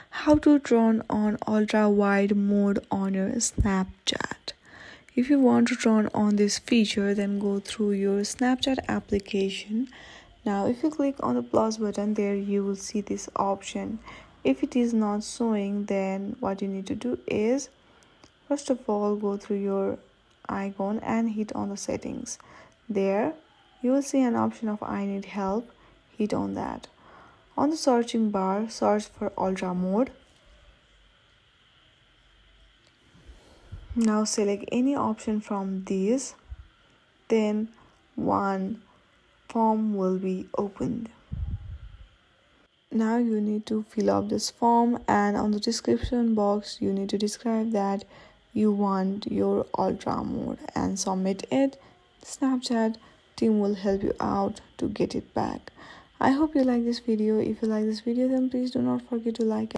How to turn on ultra wide mode on your Snapchat. If you want to turn on this feature, then go through your Snapchat application. Now if you click on the plus button, there you will see this option. If it is not showing, then what you need to do is, first of all, go through your icon and hit on the settings. There you will see an option of I need help. Hit on that. On the searching bar, search for ultra mode. Now select any option from these, then one form will be opened. Now you need to fill up this form, and on the description box you need to describe that you want your ultra mode and submit it. Snapchat team will help you out to get it back. I hope you like this video. If you like this video, then please do not forget to like it.